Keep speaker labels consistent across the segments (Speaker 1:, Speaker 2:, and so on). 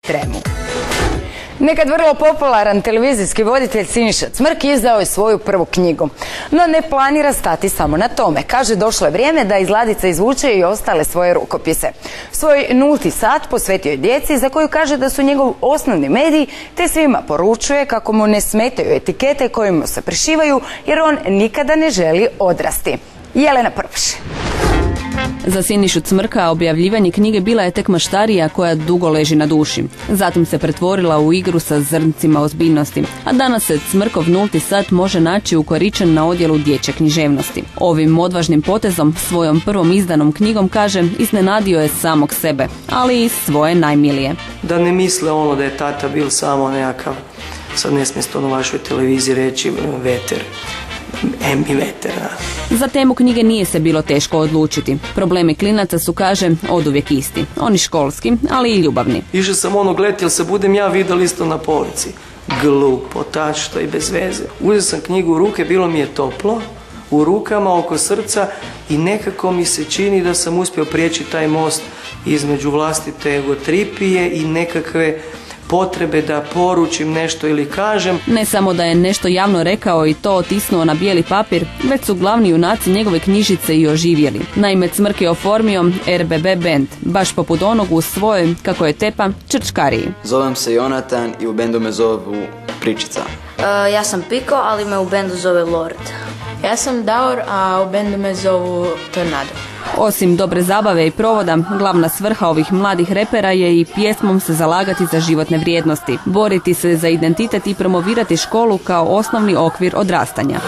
Speaker 1: tremu. Nekad vrlo popularan televizijski voditelj Siniša Cmrk izdao je svoju prvu knjigu. No ne planira stati samo na tome. Kaže, došlo je vrijeme da iz ladice izvuče i ostale svoje rukopise. Svoj nulti sat posvetio je djeci za koju kaže da su njegov osnovni medij, te svima poručuje kako mu ne smetaju etikete koje mu se prišivaju jer on nikada ne želi odrasti. Jelena Prvaš.
Speaker 2: Za Sinišu Cmrka objavljivanje knjige bila je tek maštarija koja dugo leži na duši. Zatim se pretvorila u igru sa zrncima ozbiljnosti. A danas se Cmrkov nulti sat može naći ukoričen na odjelu dječje književnosti. Ovim odvažnim potezom, svojom prvom izdanom knjigom, kaže, iznenadio je samog sebe, ali i svoje najmilije.
Speaker 3: Da ne misle ono da je tata bil samo nekakav, sad ne smije to na vašoj televiziji reći, veter.
Speaker 2: Za temu knjige nije se bilo teško odlučiti. Problemi klinaca su, kaže, oduvijek isti. Oni školski, ali i ljubavni.
Speaker 3: Išao sam gledati, jel se budem ja vidjel isto na polici. Glupo, tašto i bez veze. Uzeo sam knjigu u ruke, bilo mi je toplo, u rukama, oko srca i nekako mi se čini da sam uspio prijeći taj most između vlastite egotripije i nekakve potrebe da poručim nešto ili kažem.
Speaker 2: Ne samo da je nešto javno rekao i to otisnuo na bijeli papir, već su glavni junaci njegove knjižice i oživjeli. Naime, Cmrk je oformio RBB band, baš poput onog u svojoj, kako je tepa, črčkariji.
Speaker 4: Zovem se Jonatan i u bendu me zovu Pričica.
Speaker 5: Ja sam Piko, ali me u bendu zove Lord.
Speaker 6: Ja sam Daor, a u bendu me zovu Tornado.
Speaker 2: Osim dobre zabave i provoda, glavna svrha ovih mladih repera je i pjesmom se zalagati za životne vrijednosti, boriti se za identitet i promovirati školu kao osnovni okvir odrastanja.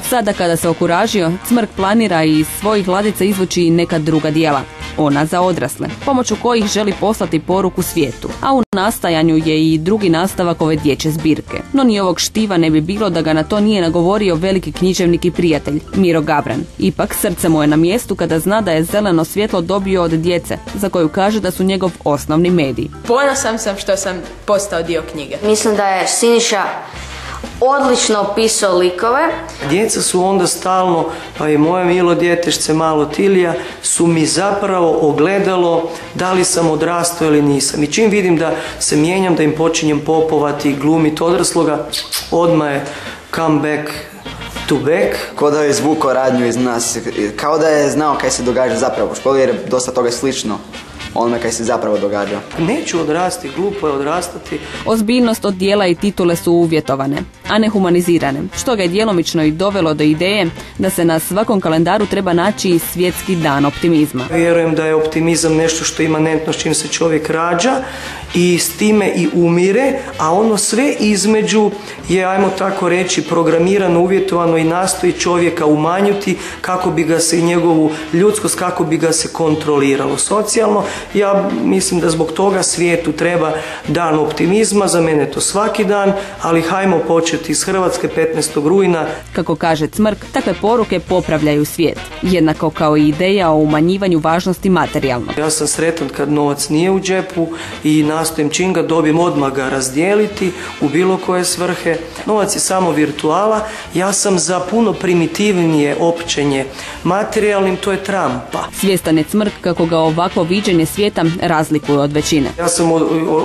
Speaker 2: Sada kada se okuražio, Cmrk planira iz svojih ladica izvući i neka druga djela. Ona za odrasle, pomoću kojih želi poslati poruku svijetu, a u nastajanju je i drugi nastavak ove dječje zbirke. No ni ovog štiva ne bi bilo da ga na to nije nagovorio veliki književnik i prijatelj, Miro Gabran. Ipak srce mu je na mjestu kada zna da je zeleno svjetlo dobio od djece, za koju kaže da su njegov osnovni medij.
Speaker 6: Ponosan sam što sam postao dio knjige.
Speaker 5: Mislim da je Siniša odlično opisao likove.
Speaker 3: Djeca su onda stalno, pa i moje milo djetešce, malo Tilija, su mi zapravo ogledalo da li sam odrastao ili nisam. I čim vidim da se mijenjam, da im počinjem popovati i glumiti odrasloga, odmah je come back to back.
Speaker 4: Kao da je izvukao radnju iz nas, kao da je znao kaj se događa zapravo u školi, jer je dosta toga slično onome kaj se zapravo događa.
Speaker 3: Neću odrasti, glupo je odrastati.
Speaker 2: Ozbiljnost od dijela i titule su uvjetovane, a ne humanizirane, što ga je djelomično i dovelo do ideje da se na svakom kalendaru treba naći i svjetski dan optimizma.
Speaker 3: Vjerujem da je optimizam nešto što je imanentno s čim se čovjek rađa i s time i umire, a ono sve između je, ajmo tako reći, programirano, uvjetovano i nastoji čovjeka umanjiti kako bi ga se i njegovu ljudskost, kako bi ga se kontroliralo socijalno. Ja mislim da zbog toga svijetu treba dan optimizma, za mene to svaki dan, ali hajmo početi iz Hrvatske 15. rujna.
Speaker 2: Kako kaže Cmrk, takve poruke popravljaju svijet, jednako kao i ideja o umanjivanju važnosti materijalnog.
Speaker 3: Ja sam sretan kad novac nije u džepu i nastojim čim ga dobijem odmah ga razdijeliti u bilo koje svrhe. Novac je samo virtuala, ja sam za puno primitivnije općenje materijalnim, to je trampa.
Speaker 2: Svjestan je Cmrk kako ga ovakvo viđenje svijeta razlikuje od većine.
Speaker 3: Ja sam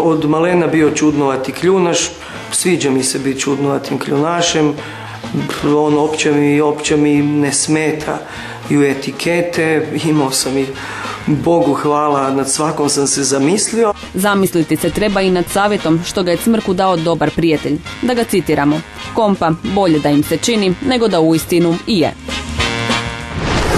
Speaker 3: od malena bio čudnovati kljunaš, sviđa mi se biti čudnovatim kljunašem, opće mi ne smeta i u etikete, imao sam i Bogu hvala, nad svakom sam se zamislio.
Speaker 2: Zamisliti se treba i nad savjetom što ga je Cmrku dao dobar prijatelj. Da ga citiramo: kompa bolje da im se čini nego da uistinu i je.